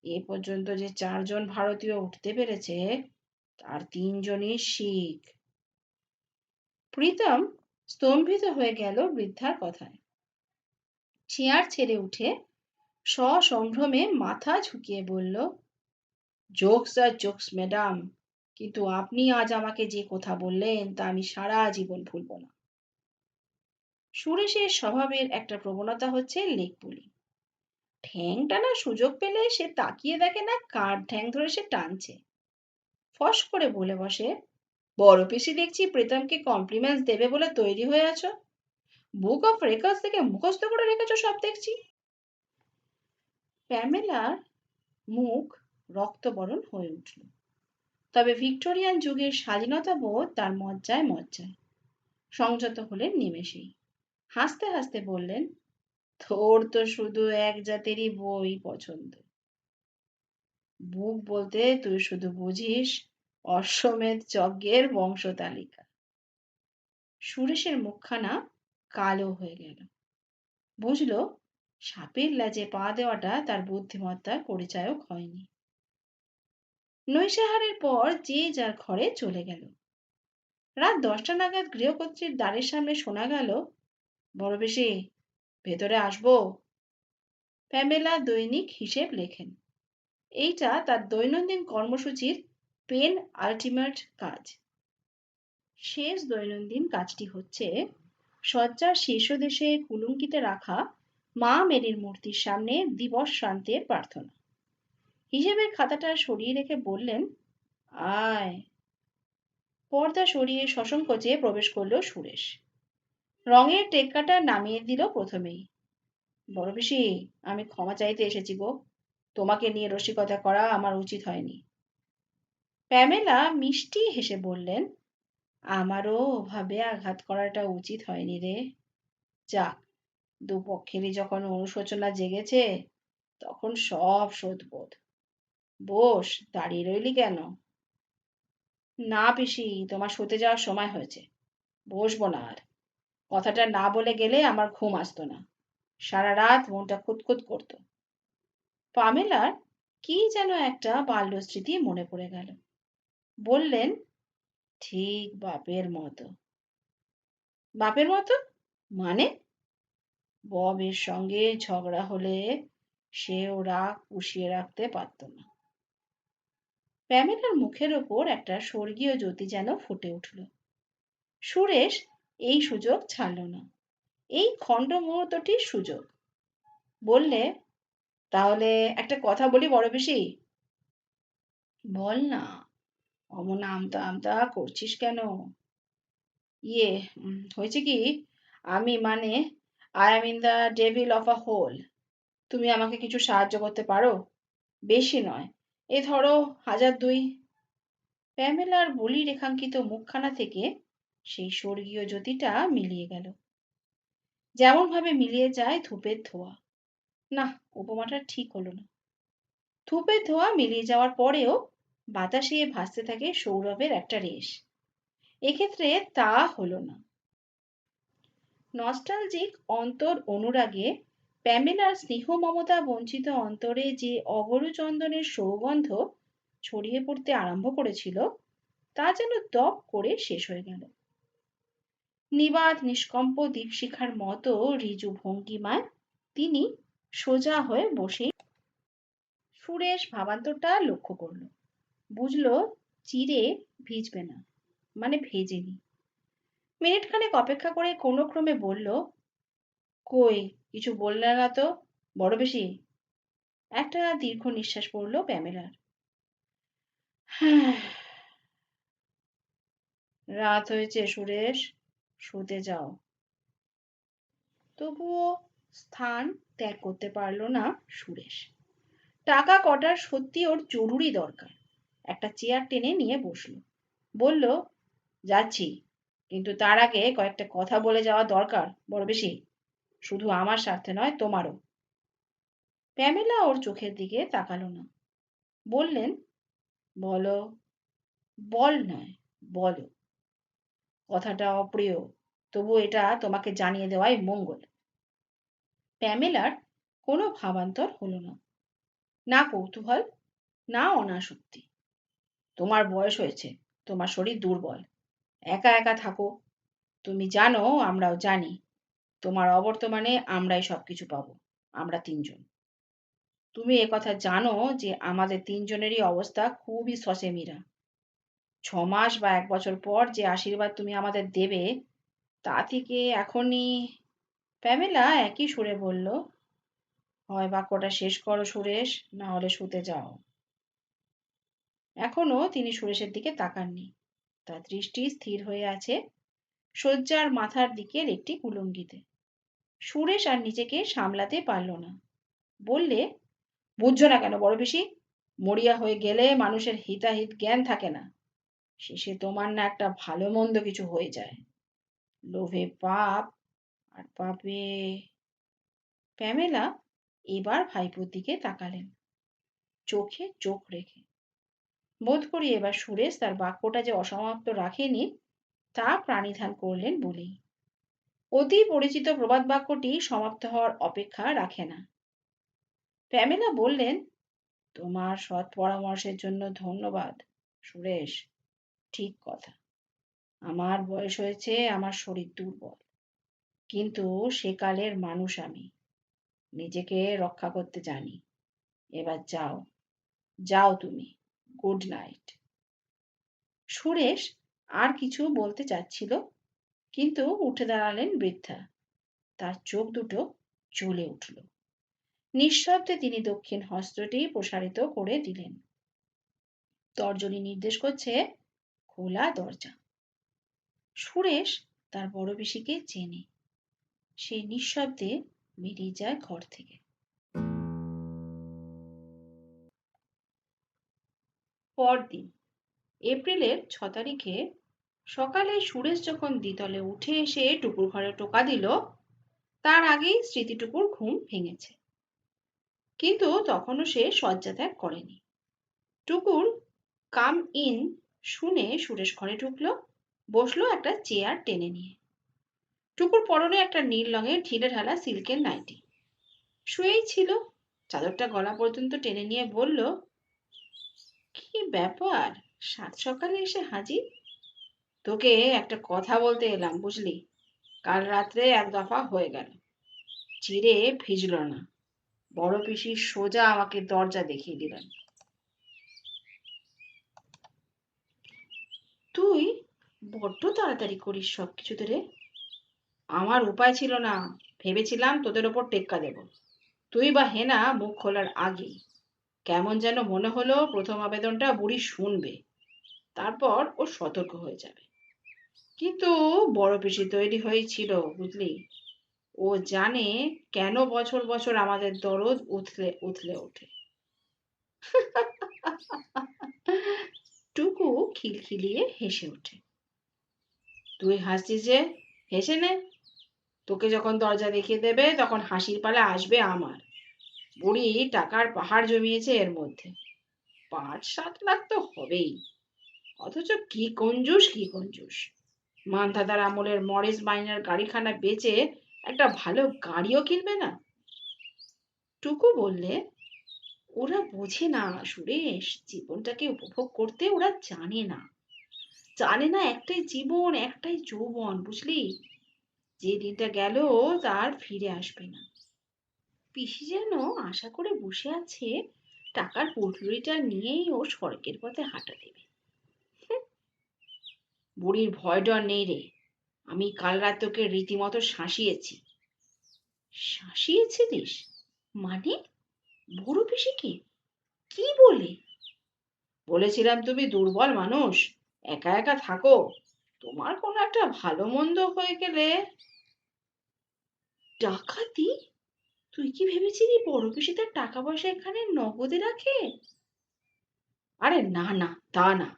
A: এ পর্যন্ত যে 4 জন ভারতীয় উঠতে পেরেছে, তার 3 জনই শিখ। প্রীতম স্তম্ভিত হয়ে গেল বৃদ্ধার কথায়। চেয়ার ছেড়ে উঠে সসম্ভ্রমে মাথা ঝুঁকিয়ে বলল, জোকস আর জোকস ম্যাডাম, কিন্তু আপনি আজ আমাকে যে কথা বললেন তা আমি সারা জীবন ভুলব না। সুরেশের স্বভাবের একটা প্রবণতা হচ্ছে লেকপুলি। ঠ্যাং টানার সুযোগ পেলে সে তাকিয়ে দেখে না কার ঠ্যাং ধরে সে টানছে। ফস করে বলে বসে, বড় পিসি দেখছি প্রীতমকে কমপ্লিমেন্টস দেবে বলে তৈরি হয়ে আছো। বুক অফ রেকর্ডস থেকে মুখস্থ করে রেখেছো সব দেখছি। প্যামেলার মুখ রক্তবরণ হয়ে উঠল। তবে ভিক্টোরিয়ান যুগের স্বাধীনতা বোধ তার মজ্জায় মজ্জায়। সংযত হলেন নিমেষেই। হাসতে হাসতে বললেন, তোর তো শুধু এক জাতেরই বই পছন্দ। বুক বলতে তুই শুধু বুঝিস অশ্বমেধ যজ্ঞের বংশ তালিকা। সুরেশের মুখখানা কালো হয়ে গেল। বুঝলো সাপের লেজে পা দেওয়াটা তার বুদ্ধিমত্তার পরিচায়ক হয়নি। নৈশাহারের পর যে যার ঘরে চলে গেল। রাত 10টা নাগাদ গৃহকর্ত্রীর দ্বারের সামনে শোনা গেল, বড় বেশি, ভেতরে আসবো? প্যামেলা দৈনিক হিসেব লেখেন। এইটা তার দৈনন্দিন কর্মসূচির পেন আল্টিমেট কাজ। শেষ দৈনন্দিন কাজটি হচ্ছে শয্যার শীর্ষদেশে কুলুঙ্কিতে রাখা মা মেরির মূর্তির সামনে দিবস শান্তের প্রার্থনা। হিসেবের খাতাটা সরিয়ে রেখে বললেন, আয়। পর্দা সরিয়ে সসংকোচে প্রবেশ করলো সুরেশ। রঙের টেক্কাটা নামিয়ে দিল প্রথমেই। বড় পিসি, আমি ক্ষমা চাইতে এসেছি গো। তোমাকে নিয়ে রসিকতা করা আমার উচিত হয়নি। প্যামেলা মিষ্টি হেসে বললেন, আমারও ওভাবে আঘাত করাটা উচিত হয়নি রে। যাক, দুপক্ষেরই যখন অনুশোচনা জেগেছে, তখন সব শোধবোধ। বস, দাঁড়িয়ে রইলি কেন? না পিসি, তোমার শুতে যাওয়ার সময় হয়েছে, বসবো না আর। কথাটা না বলে গেলে আমার ঘুম আসতো না। সারা রাত মনটা খুঁতখুত করতো। পামেলার কি যেন একটা বাল্যস্মৃতি মনে পড়ে গেল। বললেন, ঠিক বাপের মতো। বাপের মতো মানে? ববের সঙ্গে ঝগড়া হলে সেও রাগ পুষিয়ে রাখতে পারত না। প্যামেলার মুখের ওপর একটা স্বর্গীয় জ্যোতি যেন ফুটে উঠল। সুরেশ এই সুযোগ ছাড়ল না। এই খণ্ড মুহূর্তটির সুযোগ। বললে, তাহলে একটা কথা বলি বড় পিসি। বল না, অমন আমতা আমতা করছিস কেন? ইয়ে, হয়েছে কি, আমি মানে I am in the devil of a hole. তুমি আমাকে কিছু সাহায্য করতে পারো? বেশি নয়, এই ধরো 1002। প্যামেলার বলি রেখাঙ্কিত মুখখানা থেকে সেই স্বর্গীয় জ্যোতিটা মিলিয়ে গেল, যেমন ভাবে মিলিয়ে যায় ধূপের ধোঁয়া। না, উপমাটা ঠিক হলো না। ধূপের ধোঁয়া মিলিয়ে যাওয়ার পরেও বাতাসে ভাসতে থাকে সৌরভের একটা রেশ। এক্ষেত্রে তা হলো না। নস্টালজিক অন্তর অনুরাগে প্যামেলার স্নেহ মমতা বঞ্চিত অন্তরে যে অগরু চন্দনের সৌগন্ধ ছড়িয়ে পড়তে আরম্ভ করেছিল, তা যেন দপ করে শেষ হয়ে গেল। নিবাত নিষ্কম্প দীপশিখার মতো ঋজু ভঙ্গিমায় তিনি সোজা হয়ে বসে সুরেশ ভাবান্তরটা লক্ষ্য করল। বুঝলো চিরে ভিজবে না, মানে ভেজেনি। মিনিট খানেক অপেক্ষা করে কোনো ক্রমে বলল, কই, কিছু বললে না তো বড় বেশি। একটা দীর্ঘ নিঃশ্বাস পড়ল প্যামেলার। হ্যাঁ, রাত হয়েছে সুরেশ, শুতে যাও। তবুও স্থান ত্যাগ করতে পারল না সুরেশ। টাকা কটার সত্যি ওর জরুরি দরকার। একটা চেয়ার টেনে নিয়ে বসলো। বলল, যাচ্ছি, কিন্তু তার আগে কয়েকটা কথা বলে যাওয়া দরকার বড় বেশি। শুধু আমার স্বার্থে নয়, তোমারও। প্যামেলা ওর চোখের দিকে তাকালো না। বললেন, বলো। বল নয়, বলো। কথাটা অপ্রিয়, তবু এটা তোমাকে জানিয়ে দেওয়াই মঙ্গল। প্যামেলার কোনো ভাবান্তর হলো না, না কৌতূহল, না অনাসক্তি। তোমার বয়স হয়েছে, তোমার শরীর দুর্বল, একা একা থাকো। তুমি জানো, আমরাও জানি, তোমার অবর্তমানে আমরাই সবকিছু পাবো, আমরা তিনজন। তুমি একথা জানো যে আমাদের তিনজনেরই অবস্থা খুবই সসেমিরা। 6 মাস বা 1 বছর পর যে আশীর্বাদ তুমি আমাদের দেবে, তা থেকে এখনই। প্যামেলা একই সুরে বলল, হয় বাক্যটা শেষ করো সুরেশ, না হলে শুতে যাও। এখনো তিনি সুরেশের দিকে তাকাননি। তার দৃষ্টি স্থির হয়ে আছে শয্যার মাথার দিকের একটি কুলঙ্গিতে। সুরেশ আর নিজেকে সামলাতে পারল না। বললে, বুঝছো না কেন বড় পিসি? মরিয়া হয়ে গেলে মানুষের হিতাহিত জ্ঞান থাকে না। শেষে তোমার না একটা ভালো মন্দ কিছু হয়ে যায়। লোভে পাপ, আর পাপে। প্যামেলা এবার ভাইপোর দিকে তাকালেন, চোখে চোখ রেখে। বোধ করি এবার সুরেশ তার বাক্যটা যে অসমাপ্ত রাখেনি, তা প্রাণিধান করলেন বলেই। অতি পরিচিত প্রবাদ বাক্যটি সমাপ্ত হওয়ার অপেক্ষা রাখে না। প্যামেলা বললেন, তোমার সৎ পরামর্শের জন্য ধন্যবাদ সুরেশ। ঠিক কথা, আমার বয়স হয়েছে, আমার শরীর দুর্বল, কিন্তু সেকালের মানুষ আমি, নিজেকে রক্ষা করতে জানি। এবার যাও, যাও তুমি। Good night. সুরেশ আর কিছু বলতে চাচ্ছিল, কিন্তু উঠে দাঁড়ালেন বৃদ্ধা। তার চোখ দুটো জ্বলে উঠল। নিঃশব্দে তিনি দক্ষিণ হস্তটি প্রসারিত করে দিলেন। তর্জনী নির্দেশ করছে খোলা দরজা। সুরেশ তার বড় পিসিকে চেনে। সে নিঃশব্দে বেরিয়ে যায় ঘর থেকে। পরদিন এপ্রিলের 6 তারিখে সকালে সুরেশ যখন দ্বিতলে উঠে এসে টুকুর ঘরে টোকা দিল, তার আগেই স্মৃতিটুকুর ঘুম ভেঙেছে। কিন্তু তখনও সে শয্যা ত্যাগ করেনি। টুকুর কাম ইন শুনে সুরেশ ঘরে ঢুকলো, বসলো একটা চেয়ার টেনে নিয়ে। টুকুর পরনে একটা নীল রঙের ঢিলে ঢালা সিল্কের নাইটি। শুয়েই ছিল, চাদরটা গলা পর্যন্ত টেনে নিয়ে বলল, কি ব্যাপার, সাত সকালে এসে হাজির? তোকে একটা কথা বলতে এলাম বুঝলি। কাল রাত্রে এক দফা হয়ে গেল, চিড়ে ভিজল না। বড় পিসি সোজা আমাকে দরজা দেখিয়ে দিলেন। তুই বড্ড তাড়াতাড়ি করিস সব কিছুতে রে।
B: আমার উপায় ছিল না, ভেবেছিলাম তোদের ওপর টেক্কা দেব। তুই বা হেনা মুখ খোলার আগেই কেমন যেন মনে হলো প্রথম আবেদনটা বুড়ি শুনবে, তারপর ও সতর্ক হয়ে যাবে। কিন্তু বড় পিসি তৈরি হয়েছিল, বুঝলি। ও জানে কেন বছর বছর আমাদের দরদ উথলে উথলে ওঠে। টুকু খিলখিলিয়ে হেসে ওঠে। তুই হাসছিস যে, হেসে নে। তোকে যখন দরজা দেখিয়ে দেবে তখন হাসির পালা আসবে আমার। বুড়ি টাকার পাহাড় জমিয়েছে এর মধ্যে, 5-7 লাখ তো হবেই। অথচ কি কঞ্জুস, কি কঞ্জুস। মান্ধাতার আমলের মরিস মাইনার গাড়িখানা বেচে একটা ভালো গাড়িও কিনবে না। টুকু বললে, ওরা বোঝে না সুরেশ, জীবনটাকে উপভোগ করতে ওরা জানে না। জানে না একটাই জীবন, একটাই যৌবন, বুঝলি। যে দিনটা গেল তার ফিরে আসবে না। পিসি যেন আশা করে বসে আছে টাকার পুঁটুলিটা নিয়েই ও স্বর্গের পথে হাঁটা দেবে। বুড়ির ভয় ডর নেই রে। আমি কাল রাত তোকে রীতিমতো শাসিয়েছি। শাসিয়েছিলিস? মানে? বুড়ো পিসিকে? কি বলে? বলেছিলাম তুমি দুর্বল মানুষ, একা একা থাকো, তোমার কোনো একটা ভালো মন্দ হয়ে গেলে। ডাকাতি? তুই কি ভেবেছিলি বড় পিসি তার টাকা পয়সা এখানে নগদে রাখে? আরে না না, তা না।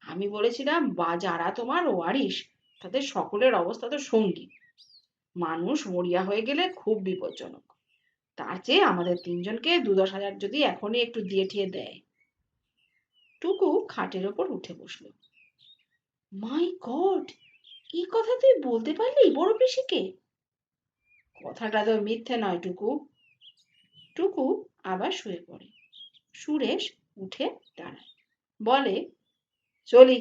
B: আমি বলেছিলাম বা যারা তোমার ওয়ারিশ তাদের সকলের অবস্থা তো সঙ্গী। মানুষ মরিয়া হয়ে গেলে খুব বিপজ্জনক। তার চেয়ে আমাদের তিনজনকে 2-10 হাজার যদি এখনই একটু দিয়ে ঠিয়ে দেয়। টুকু খাটের ওপর উঠে বসলো। মাই গড, এই কথা তুই বলতে পারলি বড় পিসিকে? কথাটা তো মিথ্যে নয় টুকু। টুকু আবার শুয়ে পড়ে। সুরেশ উঠে দাঁড়ায়, বলে, চলি,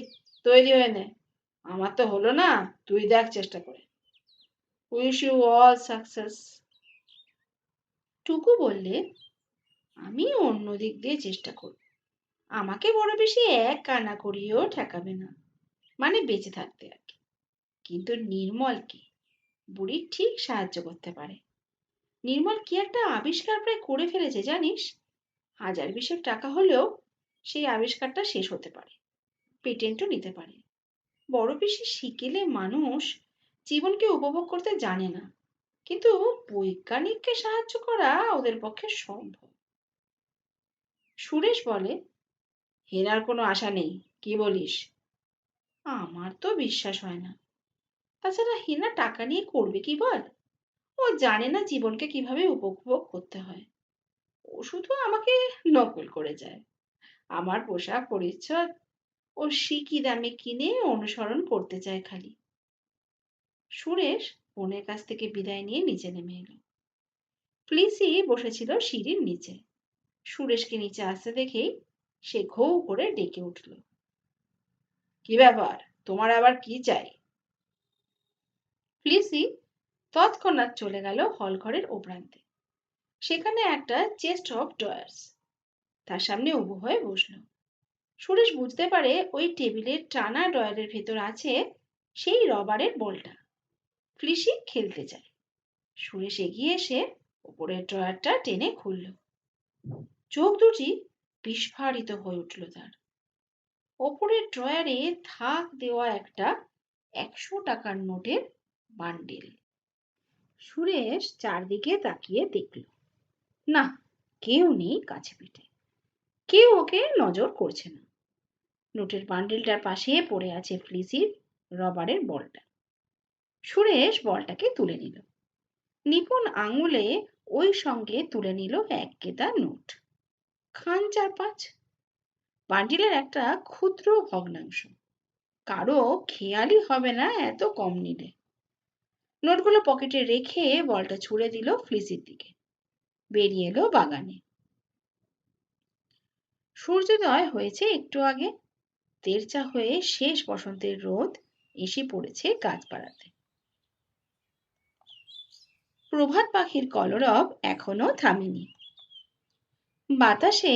B: তৈরি হয়ে নে। আমার তো হলো না, তুই দেখ চেষ্টা করে। Wish you all success. টুকু বললে, আমি অন্য দিক দিয়ে চেষ্টা করব। আমাকে বড় বেশি এক কানা করিয়েও ঠেকাবে না, মানে বেঁচে থাকতে আর কি। কিন্তু নির্মলকে বুড়ি ঠিক সাহায্য করতে পারে। নির্মল কি একটা আবিষ্কার প্রায় করে ফেলেছে জানিস। 1000-20 টাকা হলেও সেই আবিষ্কারটা শেষ হতে পারে, পেটেন্টও নিতে পারে। বড় পিসি শিখেলে মানুষ জীবনকে উপভোগ করতে জানে না, কিন্তু বৈজ্ঞানিককে সাহায্য করা ওদের পক্ষে সম্ভব। সুরেশ বলে, হেরার কোনো আশা নেই, কি বলিস? আমার তো বিশ্বাস হয় না। তাছাড়া হেনা টাকা নিয়ে করবে কি বল? ও জানে না জীবনকে কিভাবে উপভোগ করতে হয়। ও শুধু আমাকে নকল করে যায়। আমার পোশাক পরিচ্ছদ ও সিকি দামে কিনে অনুসরণ করতে চায় খালি। সুরেশ বোনের কাছ থেকে বিদায় নিয়ে নিচে নেমে এলো। ফ্লিসি বসেছিল সিঁড়ির নিচে। সুরেশকে নিচে আসতে দেখেই সে ঘৌ করে ডেকে উঠল। কি ব্যাপার, তোমার আবার কি চাই? ফ্লিসি তৎক্ষণাৎ চলে গেল হল ঘরের ও প্রান্তে। সেখানে একটা চেস্ট অফ ড্রয়ার্স, তার সামনে উবু হয়ে বসল। সুরেশ বুঝতে পারে ওই টেবিলের টানা ড্রয়ারের ভেতর আছে সেই রবারের বলটা। ফ্লিসি খেলতে চায়। সুরেশ এগিয়ে এসে উপরের ড্রয়ারটা টেনে খুলল। চোখ দুটি বিস্ফারিত হয়ে উঠল তার। ওপরের ড্রয়ারে থাক দেওয়া একটা 100 টাকার নোটের বান্ডিল। সুরেশ চারদিকে তাকিয়ে দেখল, না, কেউ নেই কাছে পিঠে, কেউ ওকে নজর করছে না। নোটের বান্ডিলটার পাশে পড়ে আছে ফ্লিসির রবারের বলটা। সুরেশ বলটাকে তুলে নিল। নিপুণ আঙুলে ওই সঙ্গে তুলে নিল 1 গেঁদা নোট, খান 4-5। বান্ডিলের একটা ক্ষুদ্র ভগ্নাংশ, কারো খেয়ালই হবে না এত কম নিলে। নোটগুলো পকেটে রেখে বলটা ছুড়ে দিল ফ্লিসির দিকে। বেরিয়ে এলো বাগানে। সূর্যোদয় হয়েছে একটু আগে। তেরচা হয়ে শেষ বসন্তের রোদ এসে পড়েছে গাছপালাতে। প্রভাত পাখির কলরব এখনো থামেনি। বাতাসে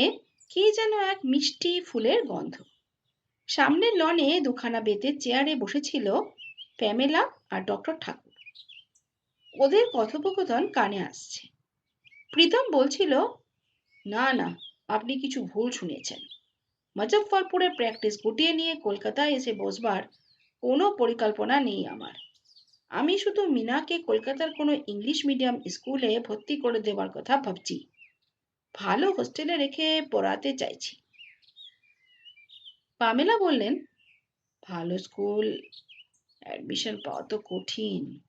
B: কি যেন এক মিষ্টি ফুলের গন্ধ। সামনের লনে দুখানা বেতের চেয়ারে বসেছিল প্যামেলা আর ডক্টর ঠাকুর। ওদের কথোপকথন কানে আসছে। প্রীতম বলছিল, না না, আপনি কিছু ভুল শুনেছেন। মুজফ্ফরপুরে প্র্যাকটিস গুটিয়ে নিয়ে কলকাতায় এসে বসবার কোনো পরিকল্পনা নেই আমার। আমি শুধু মিনাকে কলকাতার কোনো ইংলিশ মিডিয়াম স্কুলে ভর্তি করে দেওয়ার কথা ভাবছি। ভালো হোস্টেলে রেখে পড়াতে চাইছি। পামেলা বললেন, ভালো স্কুল অ্যাডমিশন পাওয়া তো কঠিন।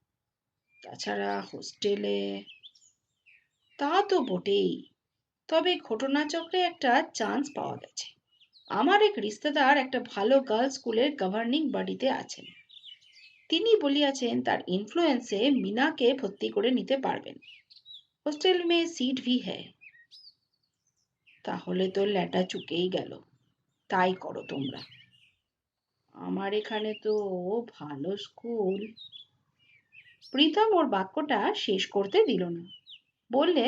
B: তাছাড়া হোস্টেলে। তা তো বটেই। তবে ঘটনাচক্রে একটা চান্স পাওয়া গেছে। আমার এক রিশতেদার একটা ভালো গার্লস স্কুলের গভর্নিং বডিতে আছেন। তিনি বলিয়াছেন তার ইনফ্লুয়েন্সে মিনাকে ভর্তি করে নিতে পারবেন। হোস্টেল মে সিট ভি হ্যায়। তাহলে তো ল্যাটা চুকেই গেল। তাই করো তোমরা। আমার এখানে তো ভালো স্কুল। প্রীতম ওর বাক্যটা শেষ করতে দিল না। বললে,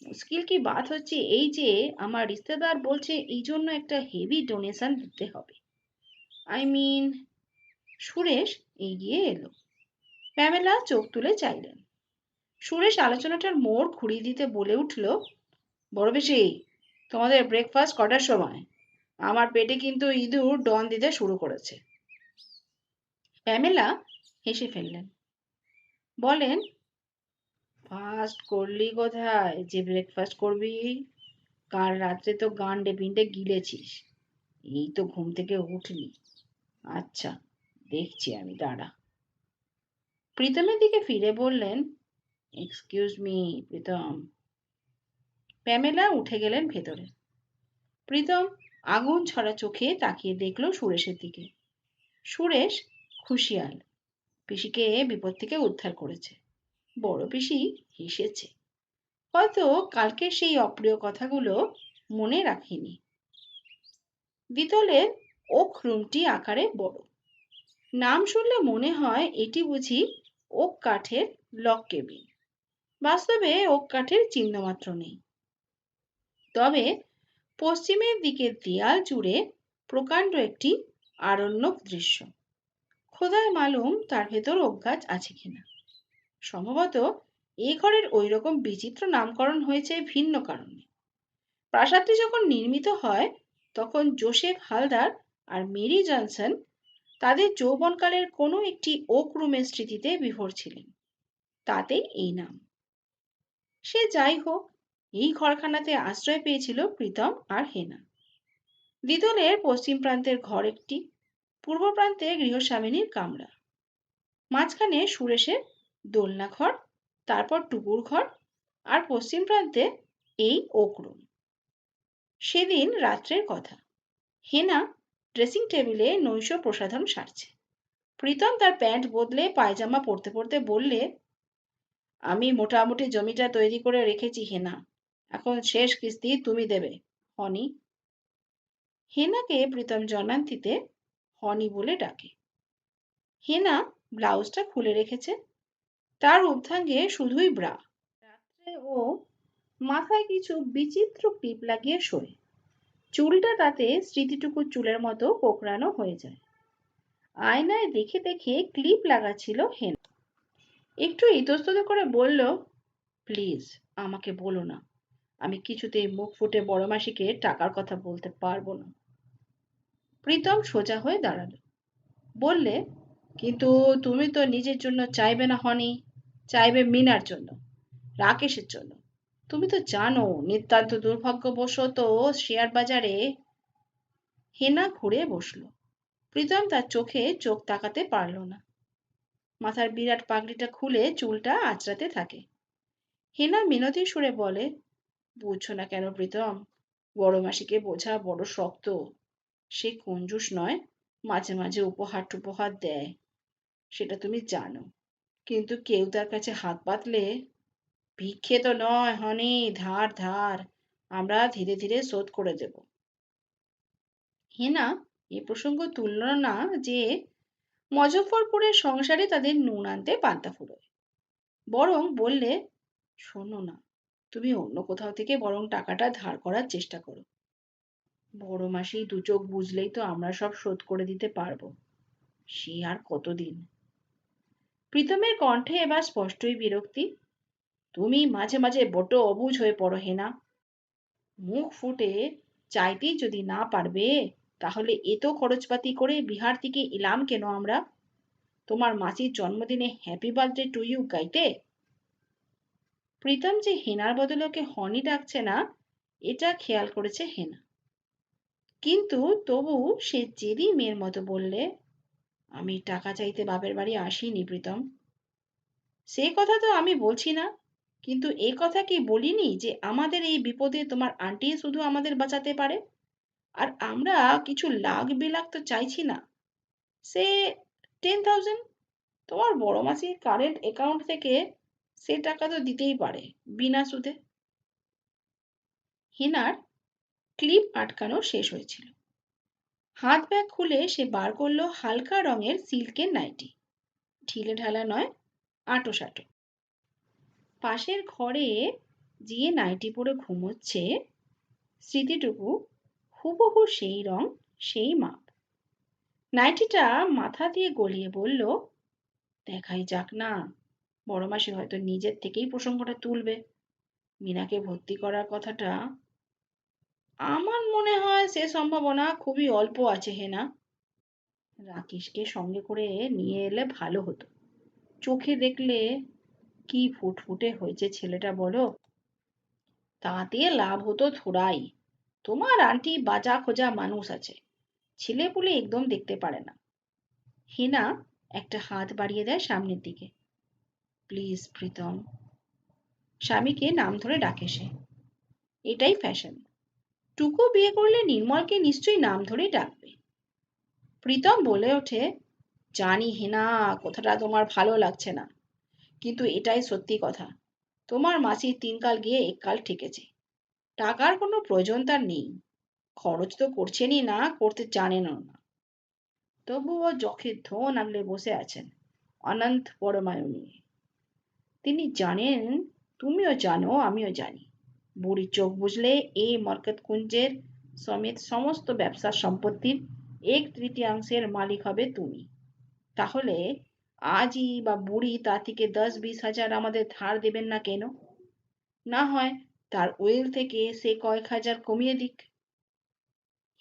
B: মুশকিল কি বাত হচ্ছে এই যে আমার রিশতেদার বলছে এই জন্য একটা হেভি ডোনেশন দিতে হবে। I mean. সুরেশ এগিয়ে এলো। প্যামেলা চোখ তুলে চাইলেন। সুরেশ আলোচনাটার মোড় ঘুরিয়ে দিতে বলে উঠল, বড় বেশি, তোমাদের ব্রেকফাস্ট কটার সময়? আমার পেটে কিন্তু ইঁদুর ডন দিতে শুরু করেছে। প্যামেলা হেসে ফেললেন। বলেন, ফাস্ট করলি কোথায় যে ব্রেকফাস্ট করবি? কাল রাত্রে তো গান্ডে পিণ্ডে গিলেছিস। এই তো ঘুম থেকে উঠলি। আচ্ছা, দেখছি আমি, দাঁড়া। প্রীতমের দিকে ফিরে বললেন, এক্সকিউজ মি প্রীতম। প্যামেলা উঠে গেলেন ভেতরে। প্রীতম আগুন ছড়া চোখে তাকিয়ে দেখল সুরেশের দিকে। সুরেশ খুশিয়াল, পিসিকে বিপদ থেকে উদ্ধার করেছে। বড় পিসি হেসেছে। হয়তো কালকে সেই অপ্রিয় কথাগুলো মনে রাখিনি। দ্বিতলের ওক রুমটি আকারে বড়। নাম শুনলে মনে হয় এটি বুঝি ওক কাঠের লক কেবিন। বাস্তবে ওক কাঠের চিহ্ন মাত্র নেই। তবে পশ্চিমের দিকের দেয়াল জুড়ে প্রকাণ্ড একটি আরণ্যক দৃশ্য। খোদায় মালুম তার ভেতর ওক গাছ আছে কিনা। সম্ভবত এই ঘরের ওই রকম বিচিত্র নামকরণ হয়েছে ভিন্ন কারণে। প্রাসাদটি যখন নির্মিত হয় তখন জোসেফ হালদার আর মেরি জনসন তাদের যৌবনকালের কোনো একটি ওক রুমের স্মৃতিতে বিভোর ছিলেন। তাতেই এই নাম। সে যাই হোক, এই ঘরখানাতে আশ্রয় পেয়েছিল প্রীতম আর হেনা। দ্বিতলের পশ্চিম প্রান্তের ঘর একটি, পূর্ব প্রান্তে গৃহস্বামিনীর কামরা, মাঝখানে সুরেশের দোলনা ঘর, তারপর টুকুর ঘর, আর পশ্চিম প্রান্তে এই ওক রুম। সেদিন রাত্রের কথা। হেনা ড্রেসিং টেবিলে নৈশ প্রসাধন সারছে। প্রীতম তার প্যান্ট বদলে পায়জামা পরতে পরতে বললে, আমি মোটামুটি জমিটা তৈরি করে রেখেছি হেনা, এখন শেষ কিস্তি তুমি দেবে, হনি। হেনাকে প্রীতম জন্মান্তিতে হনি বলে ডাকে। হেনা ব্লাউজটা খুলে রেখেছে। তার ঊর্ধ্বাঙ্গে শুধুই ব্রা। রাত্রে ও মাথায় কিছু বিচিত্র ক্লিপ লাগিয়ে শোয়। চুলটা তাতে স্মৃতিটুকু চুলের মতো কোঁকড়ানো হয়ে যায়। আয়নায় দেখে দেখে ক্লিপ লাগাচ্ছিল হেনা। একটু ইতস্তত করে বলল, প্লিজ আমাকে বলো না, আমি কিছুতেই মুখ ফুটে বড় মাসিকে টাকার কথা বলতে পারবো না। প্রীতম সোজা হয়ে দাঁড়ালো। বললে, কিন্তু তুমি তো নিজের জন্য চাইবে না হনি, চাইবে মিনার জন্য, রাকেশের জন্য। তুমি তো জানো নিতান্ত দুর্ভাগ্যবশত শেয়ার বাজারে। হেনা ঘুরে বসলো। প্রীতম তার চোখে চোখ তাকাতে পারল না। মাথার বিরাট পাগড়িটা খুলে চুলটা আঁচড়াতে থাকে। হেনা মিনতি সুরে বলে, বুঝছো না কেন প্রীতম? বড় মাসিকে বোঝা বড় শক্ত। সে কঞ্জুস নয়, মাঝে মাঝে উপহার টুপহার দেয়, সেটা তুমি জানো। কিন্তু কেউ তার কাছে হাত পাতলে, ভিক্ষে তো নয় হনি, ধার ধার, আমরা ধীরে ধীরে শোধ করে দেব। হেনা এ প্রসঙ্গ তুলল না যে মজফ্ফরপুরের সংসারে তাদের নুন আনতে পান্তা ফুরোয়। বরং বললে, শোনো না, তুমি অন্য কোথাও থেকে বরং টাকাটা ধার করার চেষ্টা করো। বড় মাসি দু চোখ বুঝলেই তো আমরা সব শোধ করে দিতে পারবো। সে আর কতদিন। প্রীতমের কণ্ঠে এবার স্পষ্টই বিরক্তি। তুমি মাঝে মাঝে বড্ড অবুঝ হয়ে পড়ো হেনা। মুখ ফুটে চাইতেই যদি না পারবে, তাহলে এত খরচপাতি করে বিহার থেকে এলাম কেন আমরা? তোমার মাসির জন্মদিনে হ্যাপি বার্থডে টু ইউ গাইতে? প্রীতম যে হেনার বদলে ওকে হনি ডাকছে না, এটা খেয়াল করেছে হেনা। কিন্তু তবু সে জেদি মেয়ের মতো বললে, আমি টাকা চাইতে বাপের বাড়ি আসিনি প্রীতম। সে কথা তো আমি বলছি না, কিন্তু এ কথা কি বলিনি যে আমাদের এই বিপদে তোমার আন্টি শুধু আমাদের বাঁচাতে পারে? আর আমরা কিছু লাখ বিলাখ তো চাইছি না। সে 10,000 তোমার বড় মাসির কারেন্ট অ্যাকাউন্ট থেকে সে টাকা তো দিতেই পারে, বিনা সুদে। হিনার ক্লিপ আটকানো শেষ হয়েছিল। হাত ব্যাগ খুলে সে বার করলো হালকা রঙের সিল্কের নাইটি। ঢিলে ঢালা নয়, আঁটো-সাঁটো। পাশের ঘরে যে নাইটি পরে ঘুমোচ্ছে, স্মৃতিটুকু হুবহু সেই রং, সেই মাপ। নাইটিটা মাথা দিয়ে গলিয়ে বলল, দেখাই যাক না, বড় মাসি হয়তো নিজের থেকেই প্রসঙ্গটা তুলবে। মিনাকে ভর্তি করার কথাটা। আমার মনে হয় সে সম্ভাবনা খুবই অল্প আছে হেনা। রাকেশকে সঙ্গে করে নিয়ে এলে ভালো হতো। চোখে দেখলে কি ফুটফুটে হয়েছে ছেলেটা বলো। তাতে লাভ হতো থোড়াই। তোমার আন্টি বাজা খোঁজা মানুষ আছে, ছেলেপুলে একদম দেখতে পারে না। হেনা একটা হাত বাড়িয়ে দেয় সামনের দিকে। প্লিজ প্রীতম। স্বামীকে নাম ধরে ডাকে সে। এটাই ফ্যাশন। টুকু বিয়ে করলে নির্মলকে নিশ্চয়ই নাম ধরেই ডাকবে। প্রীতম বলে ওঠে, জানি হেনা, কথাটা তোমার ভালো লাগছে না, কিন্তু এটাই সত্যি কথা। তোমার মাসির 3 কাল গিয়ে 1 কাল ঠেকেছে। টাকার কোনো প্রয়োজন তার নেই। খরচ তো করছেনই না, করতে জানেনও না। তবুও যখের ধো নাগলে বসে আছেন অনন্ত পরমায়ু নিয়ে। তিনি জানেন, তুমিও জানো, আমিও জানি, বুড়ির চোখ বুঝলে এই মরকত কুঞ্জের সমেত সমস্ত ব্যবসার সম্পত্তির 1/3 মালিক হবে তুমি। তাহলে আজই বা বুড়ি তা থেকে 10-20 হাজার আমাদের ধার দেবেন না কেন? না হয় তার উইল থেকে সে কয়েক হাজার কমিয়ে দিক।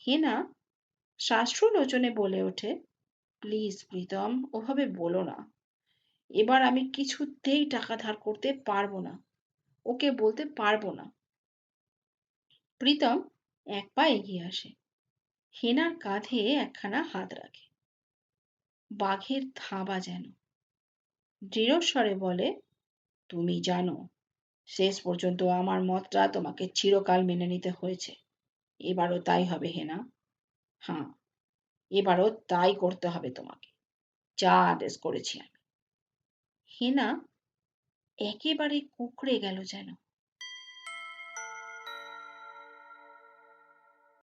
B: হেনা শ্বাসরুলোচনে বলে ওঠে, প্লিজ প্রীতম, ওভাবে বলো না। এবার আমি কিছুতেই টাকা ধার করতে পারবো না, ওকে বলতে পারবো না। প্রীতম এক পা এগিয়ে আসে, হেনার কাঁধে একখানা হাত রাখে। বাঘের থাবা যেন। দৃঢ়স্বরে বলে, তুমি জানো, শেষ পর্যন্ত আমার মতটা তোমাকে চিরকাল মেনে নিতে হয়েছে। এবারও তাই হবে হেনা। হ্যাঁ, এবারও তাই করতে হবে তোমাকে, যা আদেশ করেছি আমি। হেনা একেবারে কুঁকড়ে গেল যেন।